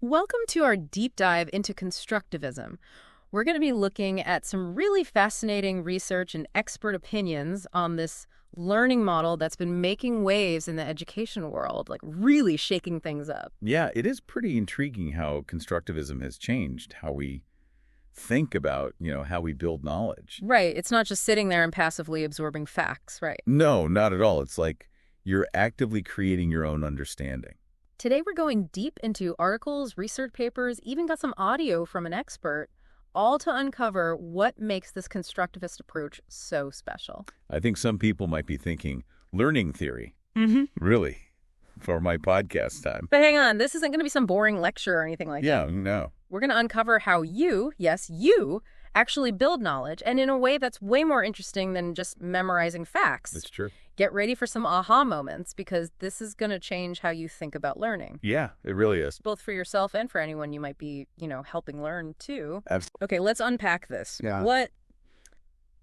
Welcome to our deep dive into constructivism. We're going to be looking at some really fascinating research and expert opinions on this learning model that's been making waves in the education world, like really shaking things up. Yeah, it is pretty intriguing how constructivism has changed how we think about, how we build knowledge. Right. It's not just sitting there and passively absorbing facts, right? No, not at all. It's like you're actively creating your own understanding. Today we're going deep into articles, research papers, even got some audio from an expert, all to uncover what makes this constructivist approach so special. I think some people might be thinking, learning theory? Really? For my podcast time? But hang on, this isn't going to be some boring lecture or anything like that. Yeah, no. We're going to uncover how you, yes, you, actually build knowledge, and in a way that's way more interesting than just memorizing facts. That's true. Get ready for some aha moments, because this is going to change how you think about learning. Yeah, it really is. Both for yourself and for anyone you might be, helping learn too. Absolutely. Okay, let's unpack this. Yeah. What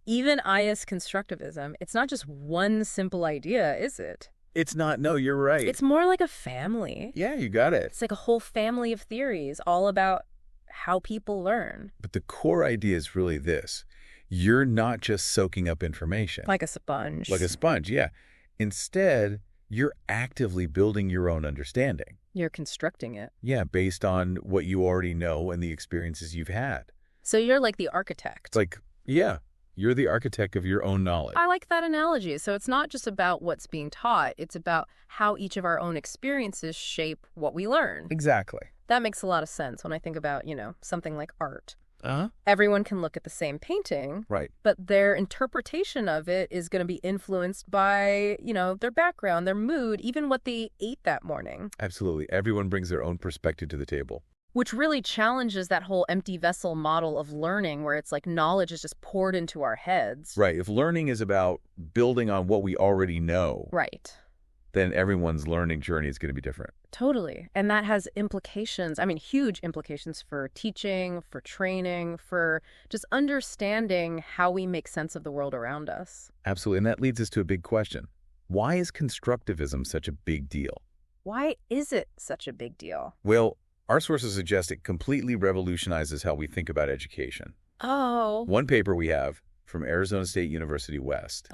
even is constructivism? It's not just one simple idea, is it? It's not. No, you're right. It's more like a family. Yeah, you got it. It's like a whole family of theories all about how people learn. But the core idea is really this. You're not just soaking up information. Like a sponge. Like a sponge, yeah. Instead, you're actively building your own understanding. You're constructing it. Yeah, based on what you already know and the experiences you've had. So you're like the architect. It's like, yeah, you're the architect of your own knowledge. I like that analogy. So it's not just about what's being taught. It's about how each of our own experiences shape what we learn. Exactly. That makes a lot of sense when I think about, something like art. Uh-huh. Everyone can look at the same painting, Right. but their interpretation of it is going to be influenced by, their background, their mood, even what they ate that morning. Absolutely. Everyone brings their own perspective to the table. Which really challenges that whole empty vessel model of learning where it's like knowledge is just poured into our heads. Right. If learning is about building on what we already know, Right. then everyone's learning journey is going to be different. Totally. And that has implications, huge implications for teaching, for training, for just understanding how we make sense of the world around us. Absolutely. And that leads us to a big question. Why is constructivism such a big deal? Why is it such a big deal? Well, our sources suggest it completely revolutionizes how we think about education. Oh. One paper we have from Arizona State University West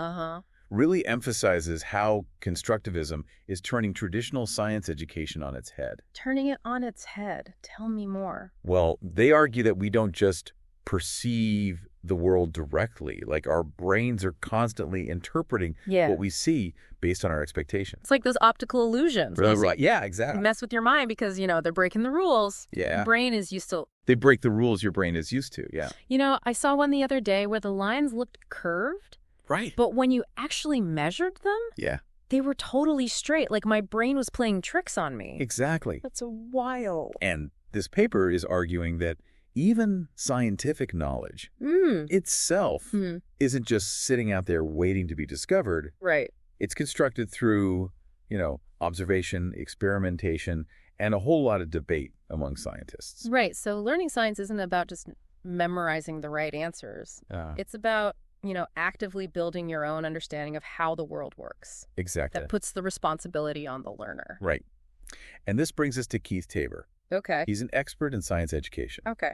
really emphasizes how constructivism is turning traditional science education on its head. Turning it on its head. Tell me more. Well, they argue that we don't just perceive the world directly. Like our brains are constantly interpreting what we see based on our expectations. It's like those optical illusions. Right. Yeah, exactly. You mess with your mind because, they're breaking the rules. Yeah. Your brain is used to... They break the rules your brain is used to, yeah. I saw one the other day where the lines looked curved. Right. But when you actually measured them, yeah, they were totally straight. Like my brain was playing tricks on me. Exactly. That's wild. And this paper is arguing that even scientific knowledge itself isn't just sitting out there waiting to be discovered. Right. It's constructed through, observation, experimentation, and a whole lot of debate among scientists. Right. So learning science isn't about just memorizing the right answers. It's about, actively building your own understanding of how the world works. Exactly. That puts the responsibility on the learner. Right. And this brings us to Keith Tabor. Okay. He's an expert in science education. Okay.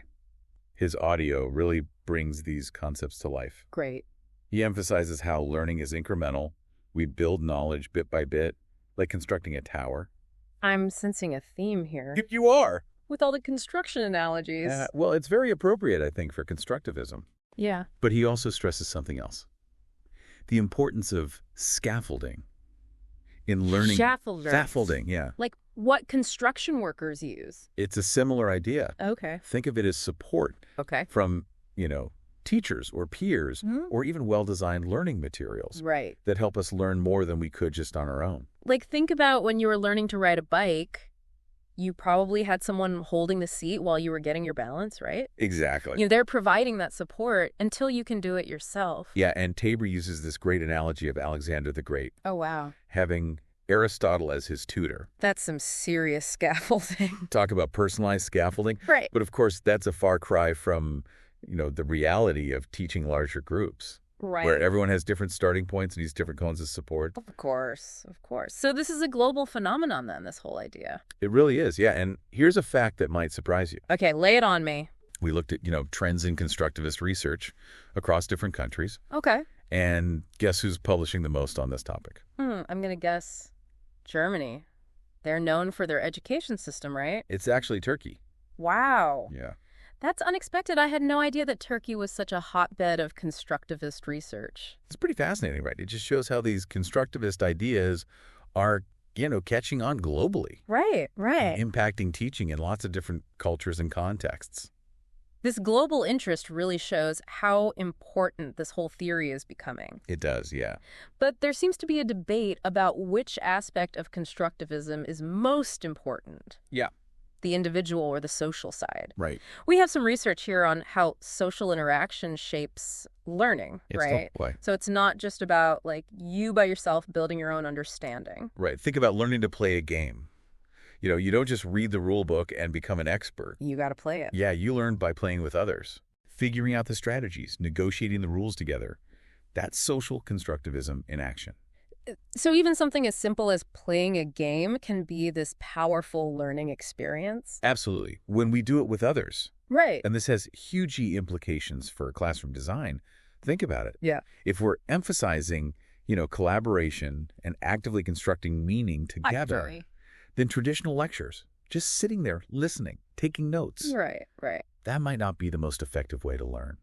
His audio really brings these concepts to life. Great. He emphasizes how learning is incremental. We build knowledge bit by bit, like constructing a tower. I'm sensing a theme here. You are. With all the construction analogies. Well, it's very appropriate, I think, for constructivism. Yeah. But he also stresses something else. The importance of scaffolding in learning. Scaffolding, yeah. Like what construction workers use. It's a similar idea. Okay. Think of it as support. Okay. From, teachers or peers or even well-designed learning materials. Right. That help us learn more than we could just on our own. Like think about when you were learning to ride a bike. You probably had someone holding the seat while you were getting your balance, right? Exactly. They're providing that support until you can do it yourself. Yeah, and Tabor uses this great analogy of Alexander the Great. Oh, wow. Having Aristotle as his tutor. That's some serious scaffolding. Talk about personalized scaffolding. Right. But of course, that's a far cry from, the reality of teaching larger groups. Right. Where everyone has different starting points and needs different cones of support. Of course, of course. So this is a global phenomenon then, this whole idea. It really is, yeah. And here's a fact that might surprise you. Okay, lay it on me. We looked at, trends in constructivist research across different countries. Okay. And guess who's publishing the most on this topic? I'm going to guess Germany. They're known for their education system, right? It's actually Turkey. Wow. Yeah. That's unexpected. I had no idea that Turkey was such a hotbed of constructivist research. It's pretty fascinating, right? It just shows how these constructivist ideas are, catching on globally. Right, right. Impacting teaching in lots of different cultures and contexts. This global interest really shows how important this whole theory is becoming. It does, yeah. But there seems to be a debate about which aspect of constructivism is most important. Yeah. The individual or the social side. Right. We have some research here on how social interaction shapes learning, right? So it's not just about you by yourself building your own understanding. Right. Think about learning to play a game. You don't just read the rule book and become an expert. You got to play it. Yeah, you learn by playing with others, figuring out the strategies, negotiating the rules together. That's social constructivism in action. So even something as simple as playing a game can be this powerful learning experience? Absolutely. When we do it with others. Right. And this has huge implications for classroom design. Think about it. Yeah. If we're emphasizing, collaboration and actively constructing meaning together, then traditional lectures, just sitting there, listening, taking notes. Right, right. That might not be the most effective way to learn.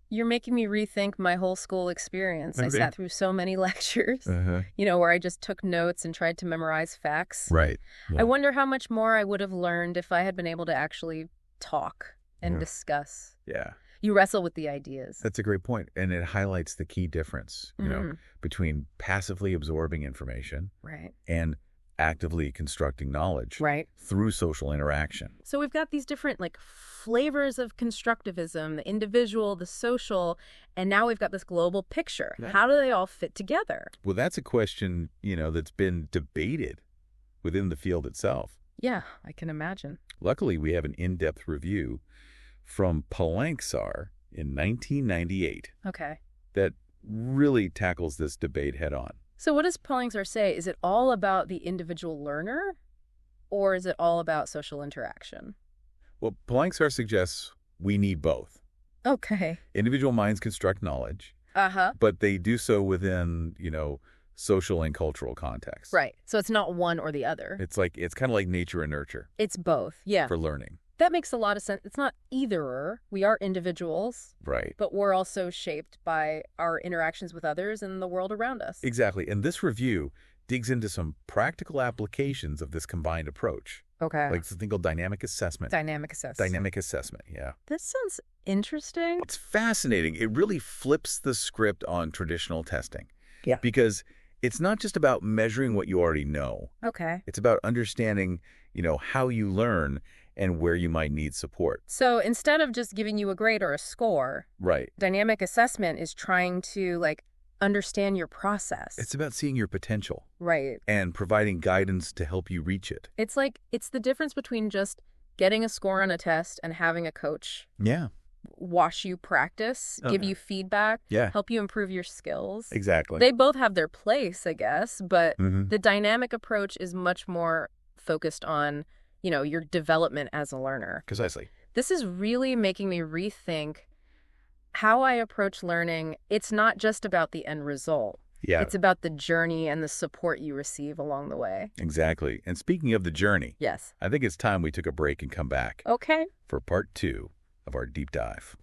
You're making me rethink my whole school experience. Okay. I sat through so many lectures, where I just took notes and tried to memorize facts. Right. Yeah. I wonder how much more I would have learned if I had been able to actually talk and discuss. Yeah. You wrestle with the ideas. That's a great point. And it highlights the key difference, between passively absorbing information and actively constructing knowledge through social interaction. So we've got these different flavors of constructivism, the individual, the social, and now we've got this global picture. Yeah. How do they all fit together? Well, that's a question, that's been debated within the field itself. Yeah, I can imagine. Luckily, we have an in-depth review from Palanksar in 1998 that really tackles this debate head on. So what does Palanksar say? Is it all about the individual learner, or is it all about social interaction? Well, Palanksar suggests we need both. Okay. Individual minds construct knowledge, but they do so within, social and cultural contexts. Right. So it's not one or the other. It's kind of like nature and nurture. It's both, yeah. For learning. That makes a lot of sense. It's not either-or. We are individuals. Right. But we're also shaped by our interactions with others and the world around us. Exactly. And this review digs into some practical applications of this combined approach. Okay. Like something called dynamic assessment. Dynamic assessment. Dynamic assessment, yeah. This sounds interesting. It's fascinating. It really flips the script on traditional testing. Yeah. Because it's not just about measuring what you already know. Okay. It's about understanding, how you learn and where you might need support. So instead of just giving you a grade or a score, dynamic assessment is trying to understand your process. It's about seeing your potential. Right. And providing guidance to help you reach it. It's the difference between just getting a score on a test and having a coach. Yeah. Watch you practice, give you feedback, help you improve your skills. Exactly. They both have their place, I guess, but the dynamic approach is much more focused on your development as a learner. Precisely. This is really making me rethink how I approach learning. It's not just about the end result. Yeah. It's about the journey and the support you receive along the way. Exactly. And speaking of the journey, yes, I think it's time we took a break and come back. Okay. For part 2 of our deep dive,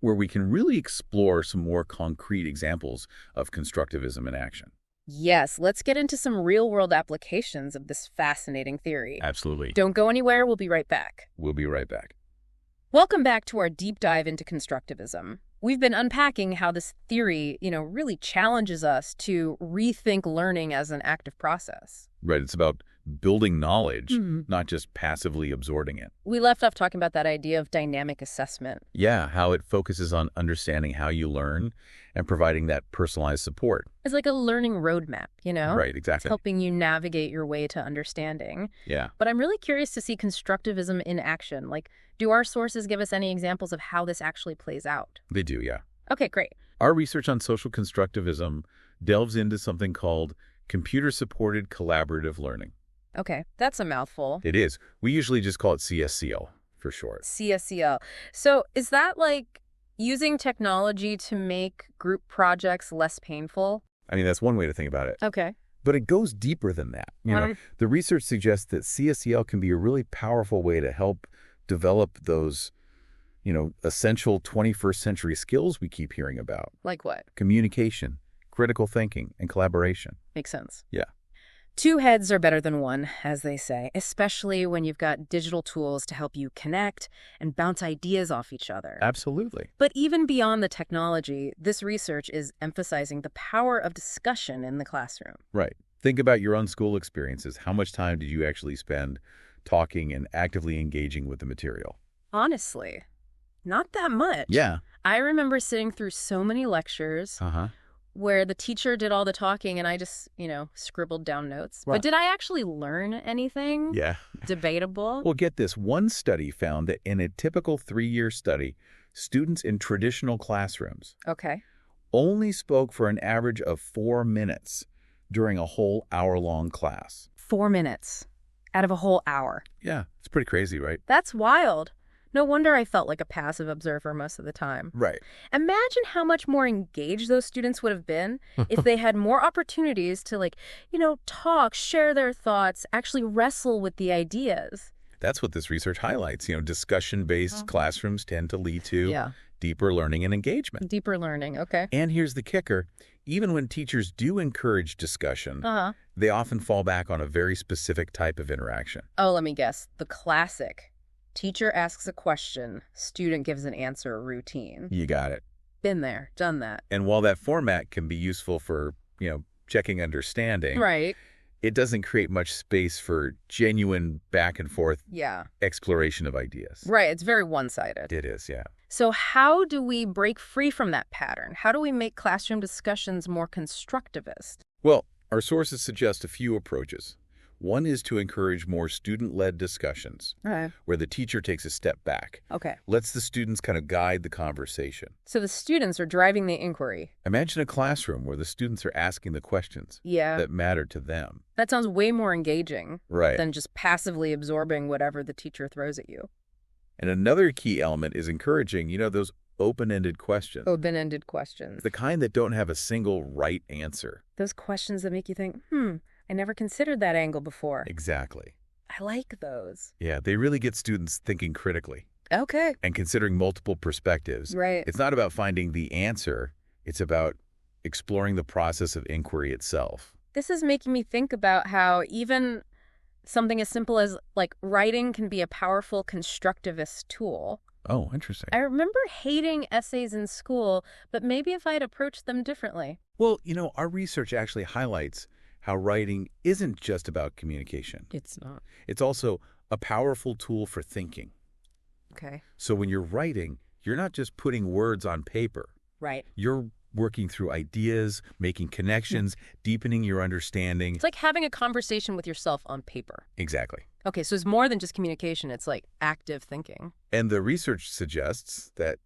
where we can really explore some more concrete examples of constructivism in action. Yes, let's get into some real-world applications of this fascinating theory. Absolutely. Don't go anywhere. We'll be right back. We'll be right back. Welcome back to our deep dive into constructivism. We've been unpacking how this theory, really challenges us to rethink learning as an active process. Right. It's about building knowledge, not just passively absorbing it. We left off talking about that idea of dynamic assessment. Yeah, how it focuses on understanding how you learn and providing that personalized support. It's like a learning roadmap, Right, exactly. It's helping you navigate your way to understanding. Yeah. But I'm really curious to see constructivism in action. Do our sources give us any examples of how this actually plays out? They do, yeah. Okay, great. Our research on social constructivism delves into something called computer-supported collaborative learning. Okay, that's a mouthful. It is. We usually just call it CSCL for short. CSCL. So is that like using technology to make group projects less painful? I mean, that's one way to think about it. Okay. But it goes deeper than that. The research suggests that CSCL can be a really powerful way to help develop those, essential 21st century skills we keep hearing about. Like what? Communication, critical thinking, and collaboration. Makes sense. Yeah. Two heads are better than one, as they say, especially when you've got digital tools to help you connect and bounce ideas off each other. Absolutely. But even beyond the technology, this research is emphasizing the power of discussion in the classroom. Right. Think about your own school experiences. How much time did you actually spend talking and actively engaging with the material? Honestly, not that much. Yeah. I remember sitting through so many lectures where the teacher did all the talking and I just, scribbled down notes. Right. But did I actually learn anything? Yeah. Debatable. Well, get this. One study found that in a typical 3-year study, students in traditional classrooms only spoke for an average of 4 minutes during a whole hour-long class. 4 minutes out of a whole hour. Yeah, it's pretty crazy, right? That's wild. No wonder I felt like a passive observer most of the time. Right. Imagine how much more engaged those students would have been if they had more opportunities to, talk, share their thoughts, actually wrestle with the ideas. That's what this research highlights. Discussion-based classrooms tend to lead to deeper learning and engagement. Deeper learning, okay. And here's the kicker. Even when teachers do encourage discussion, they often fall back on a very specific type of interaction. Oh, let me guess. The classic. Teacher asks a question, student gives an answer routine. You got it. Been there, done that. And while that format can be useful for, checking understanding, right, it doesn't create much space for genuine back and forth exploration of ideas. Right, it's very one-sided. It is, yeah. So how do we break free from that pattern? How do we make classroom discussions more constructivist? Well, our sources suggest a few approaches. One is to encourage more student-led discussions, where the teacher takes a step back. Lets the students kind of guide the conversation. So the students are driving the inquiry. Imagine a classroom where the students are asking the questions that matter to them. That sounds way more engaging than just passively absorbing whatever the teacher throws at you. And another key element is encouraging, those open-ended questions. Open-ended questions. The kind that don't have a single right answer. Those questions that make you think, I never considered that angle before. Exactly. I like those. Yeah, they really get students thinking critically. Okay. And considering multiple perspectives. Right. It's not about finding the answer. It's about exploring the process of inquiry itself. This is making me think about how even something as simple as, writing can be a powerful constructivist tool. Oh, interesting. I remember hating essays in school, but maybe if I had approached them differently. Well, our research actually highlights how writing isn't just about communication. It's not. It's also a powerful tool for thinking. Okay. So when you're writing, you're not just putting words on paper. Right. You're working through ideas, making connections, deepening your understanding. It's like having a conversation with yourself on paper. Exactly. Okay, so it's more than just communication. It's like active thinking. And the research suggests that,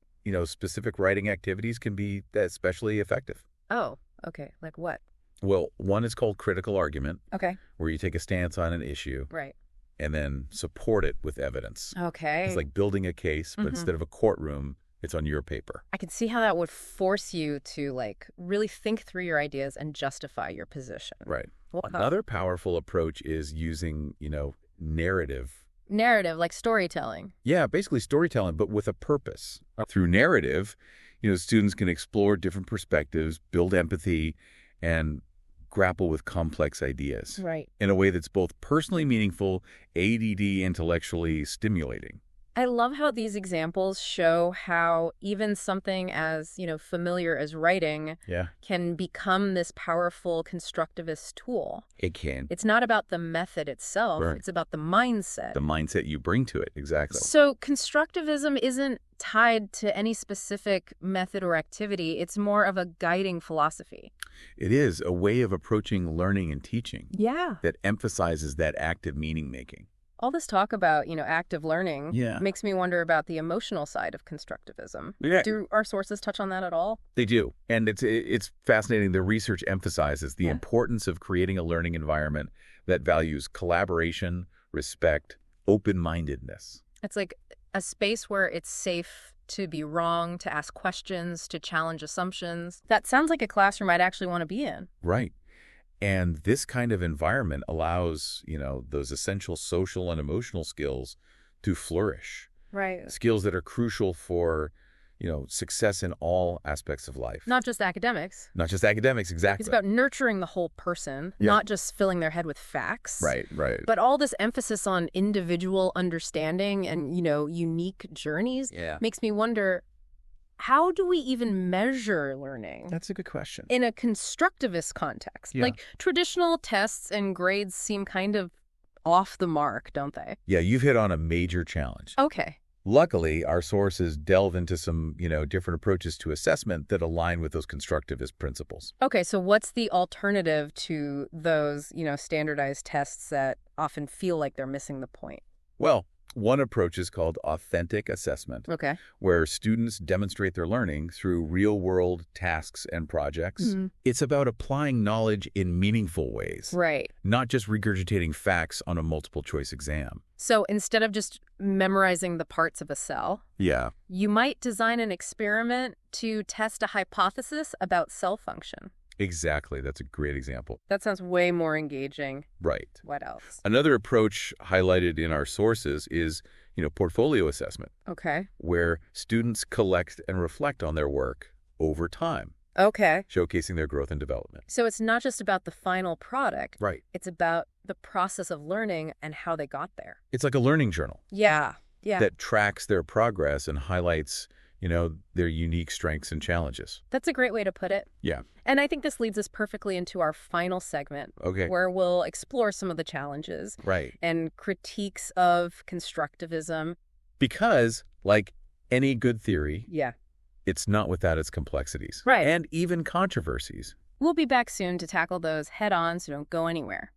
specific writing activities can be especially effective. Oh, okay. Like what? Well, one is called critical argument. Okay. Where you take a stance on an issue. Right. And then support it with evidence. Okay. It's like building a case, but instead of a courtroom, it's on your paper. I can see how that would force you to, really think through your ideas and justify your position. Right. Another powerful approach is using, narrative. Narrative, like storytelling. Yeah, basically storytelling, but with a purpose. Through narrative, students can explore different perspectives, build empathy, and grapple with complex ideas. Right. In a way that's both personally meaningful, ADD intellectually stimulating. I love how these examples show how even something as, familiar as writing can become this powerful constructivist tool. It can. It's not about the method itself. Right. It's about the mindset. The mindset you bring to it, exactly. So constructivism isn't tied to any specific method or activity. It's more of a guiding philosophy. It is a way of approaching learning and teaching. Yeah. That emphasizes that active meaning-making. All this talk about, active learning Yeah. makes me wonder about the emotional side of constructivism. Yeah. Do our sources touch on that at all? They do. And it's fascinating. The research emphasizes the importance of creating a learning environment that values collaboration, respect, open-mindedness. It's like a space where it's safe to be wrong, to ask questions, to challenge assumptions. That sounds like a classroom I'd actually want to be in. Right. And this kind of environment allows, those essential social and emotional skills to flourish. Right. Skills that are crucial for, success in all aspects of life. Not just academics. Not just academics, exactly. It's about nurturing the whole person, not just filling their head with facts. Right. But all this emphasis on individual understanding and, unique journeys makes me wonder, how do we even measure learning? That's a good question. In a constructivist context. Yeah. Like, traditional tests and grades seem kind of off the mark, don't they? Yeah, you've hit on a major challenge. Okay. Luckily, our sources delve into some, different approaches to assessment that align with those constructivist principles. Okay, so what's the alternative to those, standardized tests that often feel like they're missing the point? Well, one approach is called authentic assessment, where students demonstrate their learning through real-world tasks and projects. Mm-hmm. It's about applying knowledge in meaningful ways, not just regurgitating facts on a multiple-choice exam. So instead of just memorizing the parts of a cell, you might design an experiment to test a hypothesis about cell function. Exactly. That's a great example. That sounds way more engaging. Right. What else? Another approach highlighted in our sources is, portfolio assessment. Okay. Where students collect and reflect on their work over time. Okay. Showcasing their growth and development. So it's not just about the final product. Right. It's about the process of learning and how they got there. It's like a learning journal. Yeah. That tracks their progress and highlights their unique strengths and challenges. That's a great way to put it. Yeah. And I think this leads us perfectly into our final segment. Okay. Where we'll explore some of the challenges. Right. And critiques of constructivism. Because, like any good theory, yeah, it's not without its complexities. Right. And even controversies. We'll be back soon to tackle those head on, so don't go anywhere.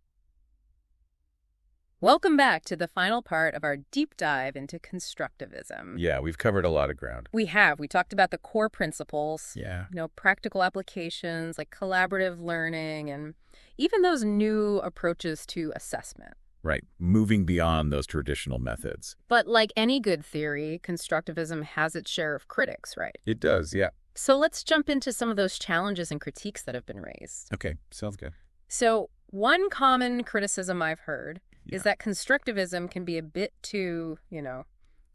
Welcome back to the final part of our deep dive into constructivism. Yeah, we've covered a lot of ground. We have. We talked about the core principles. Yeah. Practical applications like collaborative learning and even those new approaches to assessment. Right. Moving beyond those traditional methods. But like any good theory, constructivism has its share of critics, right? It does, yeah. So let's jump into some of those challenges and critiques that have been raised. Okay, sounds good. So one common criticism I've heard is that constructivism can be a bit too,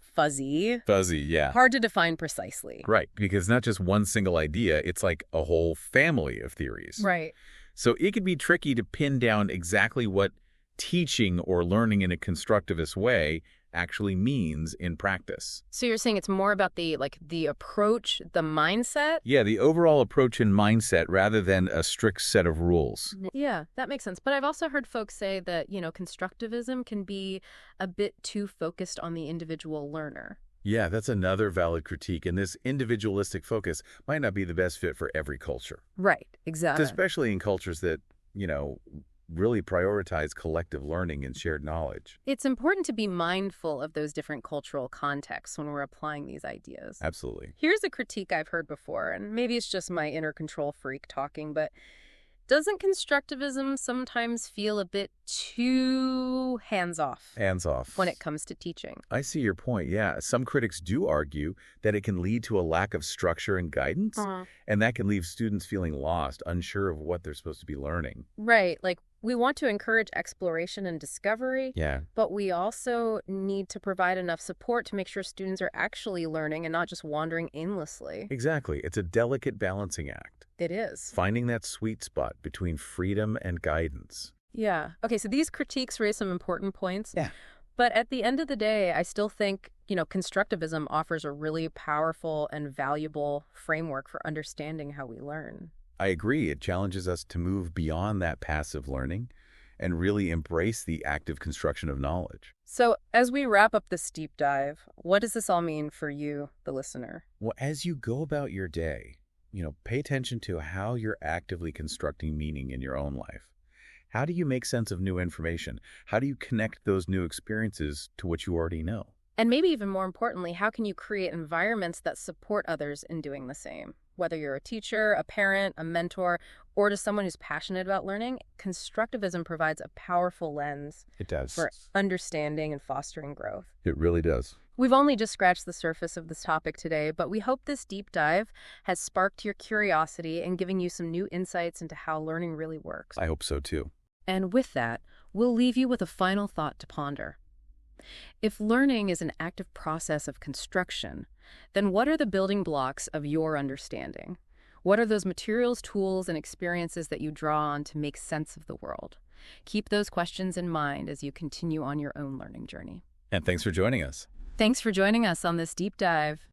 fuzzy. Fuzzy, yeah. Hard to define precisely. Right, because not just one single idea, it's like a whole family of theories. Right. So it could be tricky to pin down exactly what teaching or learning in a constructivist way actually means in practice. So you're saying it's more about the approach, the mindset? Yeah, the overall approach and mindset rather than a strict set of rules. Yeah, that makes sense. But I've also heard folks say that, constructivism can be a bit too focused on the individual learner. Yeah, that's another valid critique. And this individualistic focus might not be the best fit for every culture. Right, exactly. Especially in cultures that, really prioritize collective learning and shared knowledge. It's important to be mindful of those different cultural contexts when we're applying these ideas. Absolutely. Here's a critique I've heard before, and maybe it's just my inner control freak talking, but doesn't constructivism sometimes feel a bit too hands-off? Hands-off. When it comes to teaching. I see your point, yeah. Some critics do argue that it can lead to a lack of structure and guidance, and that can leave students feeling lost, unsure of what they're supposed to be learning. Right, like we want to encourage exploration and discovery, but we also need to provide enough support to make sure students are actually learning and not just wandering aimlessly. Exactly. It's a delicate balancing act. It is. Finding that sweet spot between freedom and guidance. Yeah. Okay, so these critiques raise some important points. Yeah. But at the end of the day, I still think, constructivism offers a really powerful and valuable framework for understanding how we learn. I agree. It challenges us to move beyond that passive learning and really embrace the active construction of knowledge. So as we wrap up this deep dive, what does this all mean for you, the listener? Well, as you go about your day, pay attention to how you're actively constructing meaning in your own life. How do you make sense of new information? How do you connect those new experiences to what you already know? And maybe even more importantly, how can you create environments that support others in doing the same? Whether you're a teacher, a parent, a mentor, or just someone who's passionate about learning, constructivism provides a powerful lens It does. for understanding and fostering growth. It really does. We've only just scratched the surface of this topic today, but we hope this deep dive has sparked your curiosity and given you some new insights into how learning really works. I hope so too. And with that, we'll leave you with a final thought to ponder. If learning is an active process of construction, then what are the building blocks of your understanding? What are those materials, tools, and experiences that you draw on to make sense of the world? Keep those questions in mind as you continue on your own learning journey. And thanks for joining us. Thanks for joining us on this deep dive.